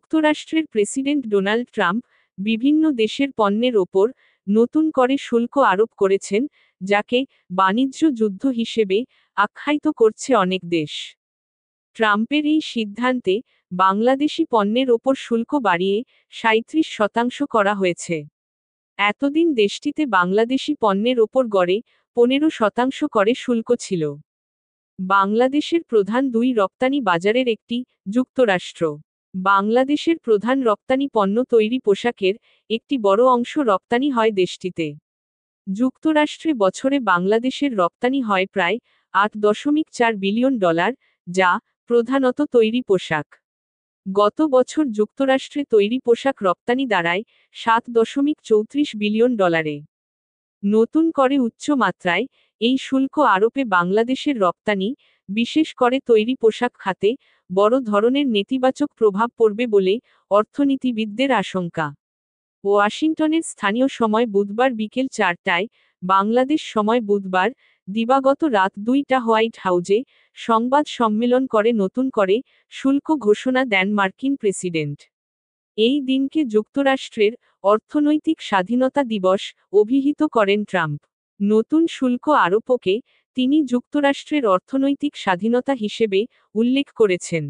যুক্তরাষ্ট্রের president Donald Trump বিভিন্ন দেশের পণ্যের ওপর নতুন করে শুল্ক আরোপ করেছেন, যাকে বাণিজ্য যুদ্ধ হিসেবে আখ্যায়িত করছে অনেক দেশ। ট্রাম্পের এই সিদ্ধান্তে বাংলাদেশি পণ্যের ওপর শুল্ক বাড়িয়ে ৩৭% করা হয়েছে। এতদিন দেশটিতে বাংলাদেশি পণ্যের ওপর গড়ে ১৫% করে শুল্ক ছিল। বাংলাদেশের প্রধান দুই রপ্তানি বাজারের একটি যুক্তরাষ্ট্র। বাংলাদেশের প্রধান রপ্তানি পণ্য তৈরি পোশাকের একটি বড় অংশ রপ্তানি হয় দেশটিতে। যুক্তরাষ্ট্রে বছরে বাংলাদেশের রপ্তানি হয় প্রায় $৮.৪ বিলিয়ন, যা প্রধানত তৈরি পোশাক। গত বছর যুক্তরাষ্ট্রে তৈরি পোশাক রপ্তানি দাঁড়ায় $৭.৩৪ বিলিয়ন। নতুন করে উচ্চ মাত্রায় এই শুল্ক আরোপে বাংলাদেশের রপ্তানি, বিশেষ করে তৈরি পোশাক খাতে বড় ধরনের নেতিবাচক প্রভাব পড়বে বলে অর্থনীতিবিদদের আশঙ্কা। ওয়াশিংটনের স্থানীয় সময় বুধবার বিকেল ৪টায়, বাংলাদেশ সময় বুধবার দিবাগত রাত ২টা হোয়াইট হাউজে সংবাদ সম্মেলন করে নতুন করে শুল্ক ঘোষণা দেন মার্কিন প্রেসিডেন্ট। এই দিনকে যুক্তরাষ্ট্রের অর্থনৈতিক স্বাধীনতা দিবস অভিহিত করেন ট্রাম্প। নতুন শুল্ক আরোপকে তিনি যুক্তরাষ্ট্রের অর্থনৈতিক স্বাধীনতা হিসেবে উল্লেখ করেছেন।